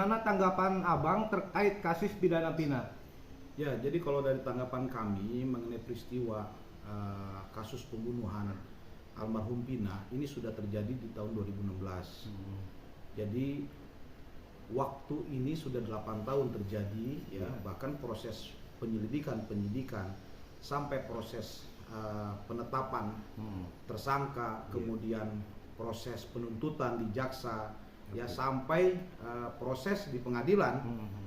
gimana tanggapan Abang terkait kasus pidana Pina? Ya, jadi kalau dari tanggapan kami mengenai peristiwa kasus pembunuhan almarhum Pina ini sudah terjadi di tahun 2016. Jadi waktu ini sudah 8 tahun terjadi ya, bahkan proses penyidikan sampai proses penetapan tersangka, kemudian proses penuntutan di jaksa ya sampai proses di pengadilan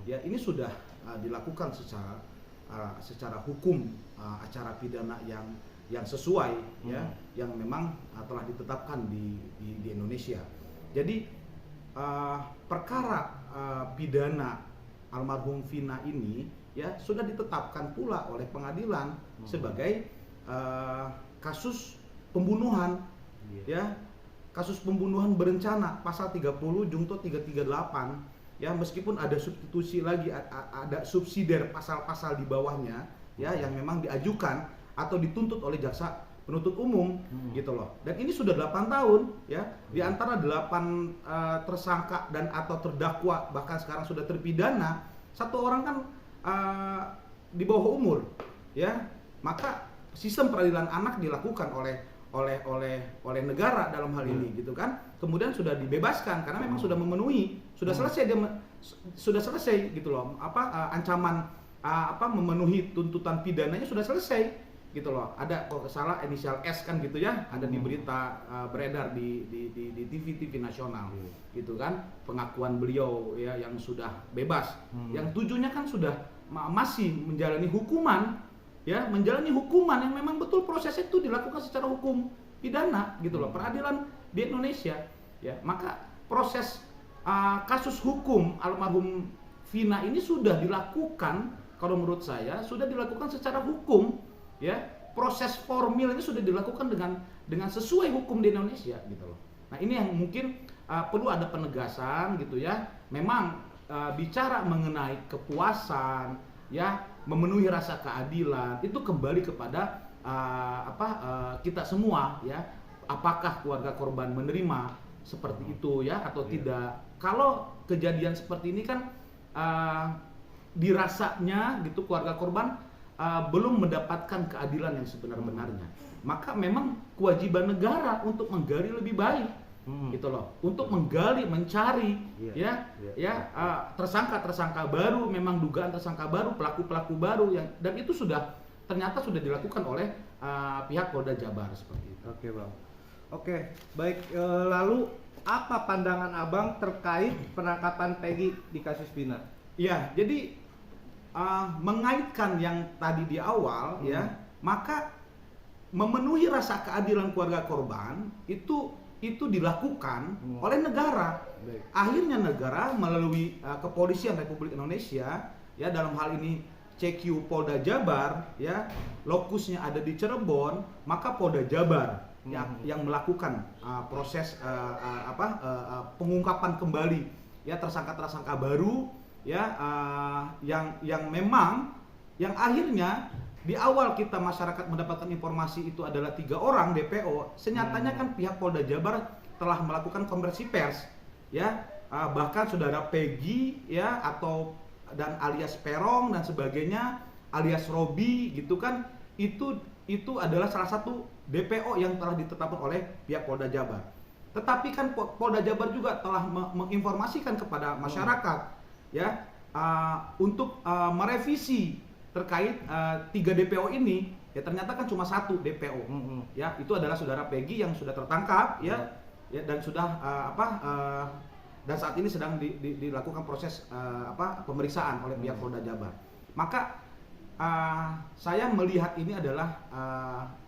ya ini sudah dilakukan secara hukum acara pidana yang sesuai ya yang memang telah ditetapkan di Indonesia. Jadi perkara pidana almarhum Vina ini ya sudah ditetapkan pula oleh pengadilan sebagai kasus pembunuhan ya, kasus pembunuhan berencana pasal 30 Junto 338 ya, meskipun ada substitusi lagi, ada subsidiar pasal-pasal di bawahnya ya yang memang diajukan atau dituntut oleh jaksa penuntut umum gitu loh. Dan ini sudah 8 tahun ya, di antara 8 tersangka dan atau terdakwa bahkan sekarang sudah terpidana, satu orang kan di bawah umur ya. Maka sistem peradilan anak dilakukan oleh negara dalam hal ini gitu kan. Kemudian sudah dibebaskan karena memang sudah memenuhi, sudah selesai sudah selesai gitu loh. Ancaman memenuhi tuntutan pidananya sudah selesai gitu loh. Ada kalau salah inisial S kan gitu ya, ada di berita beredar di TV nasional gitu kan, pengakuan beliau ya yang sudah bebas. Yang tujuhnya kan sudah masih menjalani hukuman ya, menjalani hukuman yang memang betul prosesnya itu dilakukan secara hukum pidana gitu loh, peradilan di Indonesia ya. Maka proses kasus hukum almarhum Vina ini sudah dilakukan, kalau menurut saya sudah dilakukan secara hukum ya. Proses formil ini sudah dilakukan dengan sesuai hukum di Indonesia gitu loh. Nah, ini yang mungkin perlu ada penegasan gitu ya. Memang bicara mengenai kepuasan ya, memenuhi rasa keadilan itu kembali kepada kita semua ya. Apakah keluarga korban menerima seperti itu ya atau tidak? Kalau kejadian seperti ini kan dirasanya gitu keluarga korban belum mendapatkan keadilan yang sebenar-benarnya. Maka memang kewajiban negara untuk menggali lebih baik gitu loh, untuk menggali, mencari tersangka baru, memang dugaan tersangka baru, pelaku baru yang, dan itu sudah ternyata sudah dilakukan oleh pihak Polda Jabar seperti itu. Oke Bang. Oke, baik. Lalu apa pandangan Abang terkait penangkapan Peggy di kasus Vina? Iya, jadi mengaitkan yang tadi di awal ya, maka memenuhi rasa keadilan keluarga korban itu dilakukan oleh negara. Akhirnya negara melalui Kepolisian Republik Indonesia ya, dalam hal ini CQ Polda Jabar ya, lokusnya ada di Cirebon, maka Polda Jabar yang melakukan proses pengungkapan kembali ya tersangka baru ya, yang memang yang akhirnya di awal kita masyarakat mendapatkan informasi itu adalah 3 orang DPO, senyatanya kan pihak Polda Jabar telah melakukan konversi pers ya, bahkan saudara Peggy ya dan alias Perong dan sebagainya alias Robi gitu kan, itu adalah salah satu DPO yang telah ditetapkan oleh pihak Polda Jabar. Tetapi kan Polda Jabar juga telah menginformasikan kepada masyarakat ya untuk merevisi terkait 3 DPO ini ya, ternyata kan cuma 1 DPO ya, itu adalah saudara Peggy yang sudah tertangkap ya dan sudah dan saat ini sedang dilakukan proses pemeriksaan oleh pihak Polda Jabar. Maka saya melihat ini adalah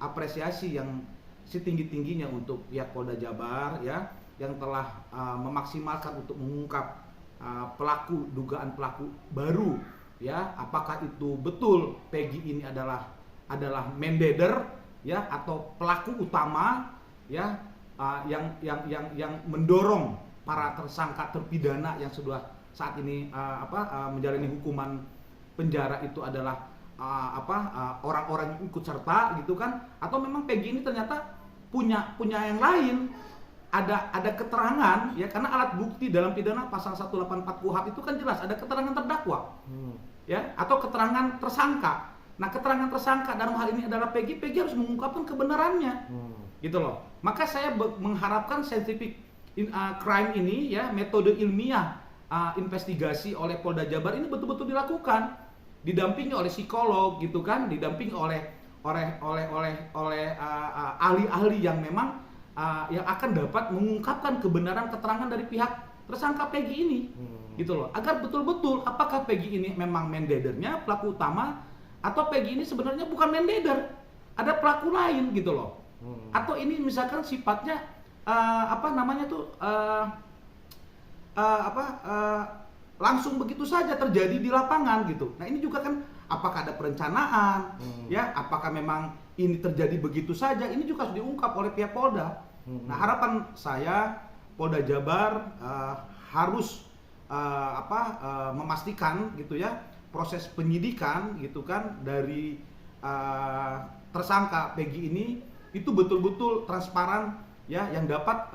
apresiasi yang setinggi-tingginya untuk pihak Polda Jabar ya, yang telah memaksimalkan untuk mengungkap dugaan pelaku baru ya. Apakah itu betul Peggy ini adalah mandeder ya, atau pelaku utama ya, yang mendorong para tersangka terpidana yang sudah saat ini menjalani hukuman penjara itu adalah orang-orang yang ikut serta gitu kan, atau memang Peggy ini ternyata punya yang lain ada keterangan ya, karena alat bukti dalam pidana pasal 184 KUHP itu kan jelas ada keterangan terdakwa ya, atau keterangan tersangka. Nah, keterangan tersangka dalam hal ini adalah Peggy harus mengungkapkan kebenarannya. Gitu loh. Maka saya mengharapkan scientific crime ini ya, metode ilmiah investigasi oleh Polda Jabar ini betul-betul dilakukan, didampingi oleh psikolog gitu kan, didampingi oleh ahli-ahli yang memang yang akan dapat mengungkapkan kebenaran keterangan dari pihak tersangka Peggy ini. Gitu loh. Agar betul-betul apakah Peggy ini memang main leader-nya, pelaku utama, atau Peggy ini sebenarnya bukan main leader, ada pelaku lain gitu loh. Atau ini misalkan sifatnya langsung begitu saja terjadi di lapangan gitu. Nah, ini juga kan apakah ada perencanaan, ya, apakah memang ini terjadi begitu saja, ini juga harus diungkap oleh pihak Polda. Nah, harapan saya Polda Jabar harus memastikan gitu ya, proses penyidikan gitu kan dari tersangka Peggy ini itu betul-betul transparan ya, yang dapat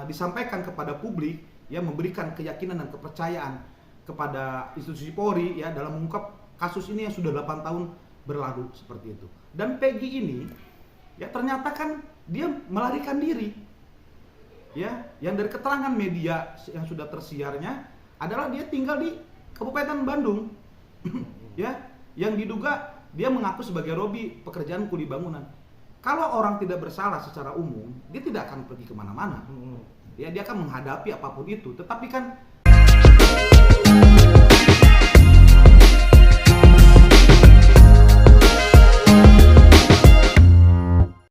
disampaikan kepada publik ya, memberikan keyakinan dan kepercayaan kepada institusi Polri ya dalam mengungkap kasus ini yang sudah 8 tahun berlalu seperti itu. Dan Peggy ini ya ternyata kan dia melarikan diri ya, yang dari keterangan media yang sudah tersiarnya adalah dia tinggal di Kabupaten Bandung ya, yang diduga dia mengaku sebagai Robi pekerjaan kuli bangunan. Kalau orang tidak bersalah secara umum, dia tidak akan pergi kemana-mana. Ya, dia akan menghadapi apapun itu. Tetapi kan